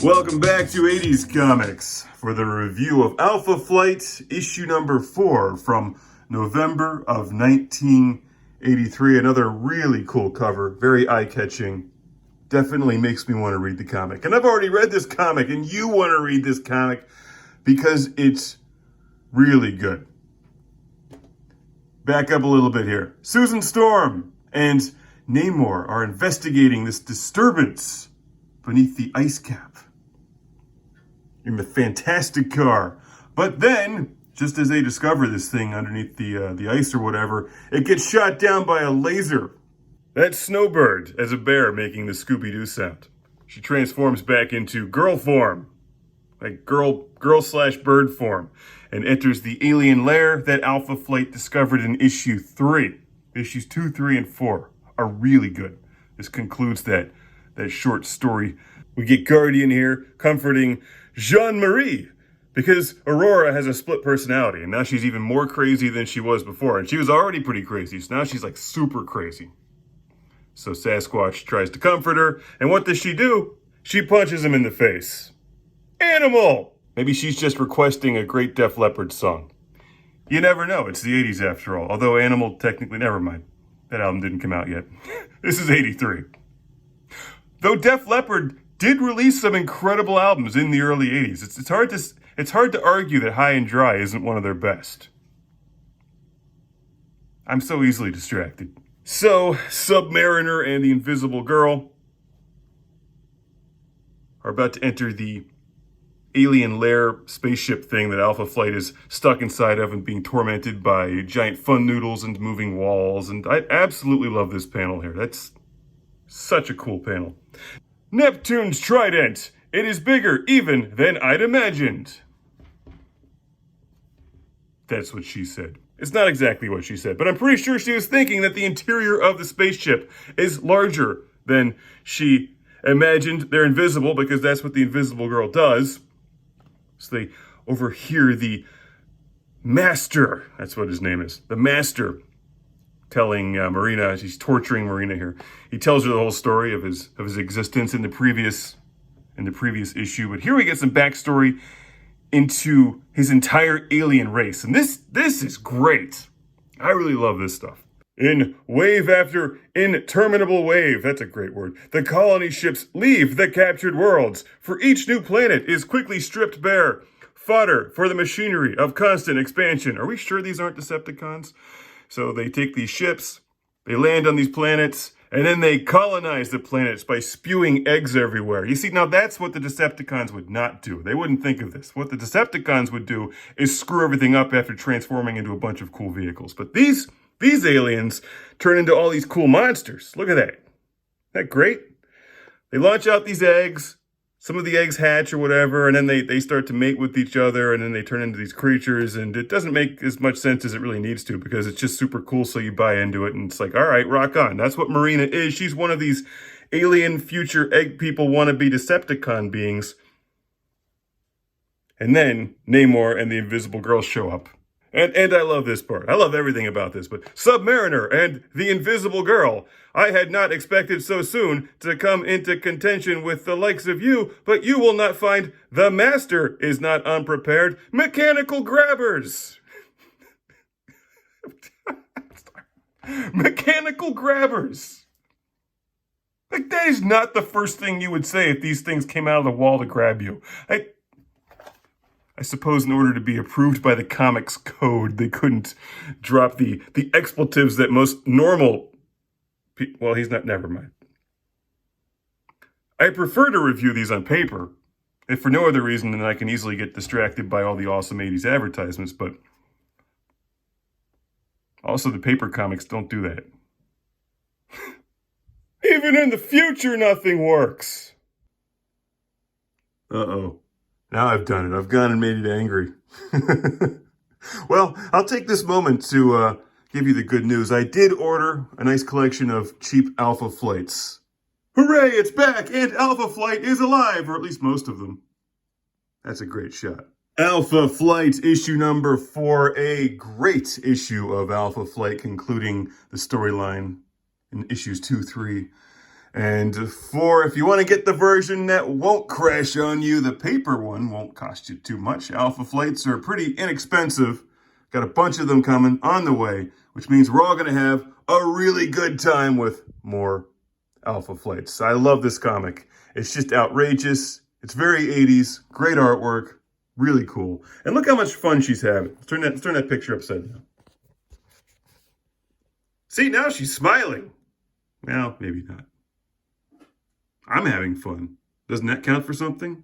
Welcome back to 80s Comics for the review of Alpha Flight issue number 4 from November of 1983. Another really cool cover, very eye-catching. Definitely makes me want to read the comic. And I've already read this comic, and you want to read this comic because it's really good. Back up a little bit here. Susan Storm and Namor are investigating this disturbance beneath the ice cap in the fantastic car. But then, just as they discover this thing underneath the ice or whatever, it gets shot down by a laser. That's Snowbird as a bear making the Scooby-Doo sound. She transforms back into girl form, like girl/bird form, and enters the alien lair that Alpha Flight discovered in issue 3. Issues 2, 3, and 4 are really good. This concludes that short story. We get Guardian here comforting Jean-Marie because Aurora has a split personality, and now she's even more crazy than she was before. And she was already pretty crazy, so now she's like super crazy. So Sasquatch tries to comfort her, and what does she do? She punches him in the face. Animal! Maybe she's just requesting a great Def Leppard song. You never know, it's the 80s after all. Although Animal technically, never mind. That album didn't come out yet. This is 83. Though Def Leppard did release some incredible albums in the early 80s. It's hard to argue that High and Dry isn't one of their best. I'm so easily distracted. So, Submariner and the Invisible Girl are about to enter the alien lair spaceship thing that Alpha Flight is stuck inside of and being tormented by giant fun noodles and moving walls. And I absolutely love this panel here. That's such a cool panel. Neptune's trident. It is bigger even than I'd imagined. That's what she said. It's not exactly what she said, but I'm pretty sure she was thinking that the interior of the spaceship is larger than she imagined. They're invisible because that's what the Invisible Girl does. So they overhear the Master, that's what his name is, the Master, telling Marina, he's torturing Marina here. He tells her the whole story of his existence in the previous issue. But here we get some backstory into his entire alien race. And this is great. I really love this stuff. In wave after interminable wave, that's a great word, the colony ships leave the captured worlds, for each new planet is quickly stripped bare. Fodder for the machinery of constant expansion. Are we sure these aren't Decepticons? So they take these ships, they land on these planets, and then they colonize the planets by spewing eggs everywhere. You see, now that's what the Decepticons would not do. They wouldn't think of this. What the Decepticons would do is screw everything up after transforming into a bunch of cool vehicles. But these aliens turn into all these cool monsters. Look at that. Isn't that great? They launch out these eggs. Some of the eggs hatch or whatever, and then they start to mate with each other, and then they turn into these creatures, and it doesn't make as much sense as it really needs to because it's just super cool, so you buy into it, and it's like, all right, rock on. That's what Marina is. She's one of these alien future egg people wannabe Decepticon beings. And then Namor and the Invisible Girl show up. And I love this part. I love everything about this, but Submariner and the Invisible Girl. I had not expected so soon to come into contention with the likes of you, but you will not find the Master is not unprepared. Mechanical grabbers. Mechanical grabbers. Like, that is not the first thing you would say if these things came out of the wall to grab you. I suppose in order to be approved by the comics code, they couldn't drop the expletives that most normal well, he's not, never mind. I prefer to review these on paper, if for no other reason than I can easily get distracted by all the awesome 80s advertisements, but also the paper comics don't do that. Even in the future, nothing works. Uh-oh. Now I've done it. I've gone and made it angry. Well, I'll take this moment to give you the good news. I did order a nice collection of cheap Alpha Flights. Hooray, it's back, and Alpha Flight is alive, or at least most of them. That's a great shot. Alpha Flight issue number 4, a great issue of Alpha Flight concluding the storyline in issues 2, 3, And if you want to get the version that won't crash on you, the paper one won't cost you too much. Alpha Flights are pretty inexpensive. Got a bunch of them coming on the way, which means we're all going to have a really good time with more Alpha Flights. I love this comic. It's just outrageous. It's very 80s. Great artwork. Really cool. And look how much fun she's having. Let's turn that picture upside down. See, now she's smiling. Well, maybe not. I'm having fun. Doesn't that count for something?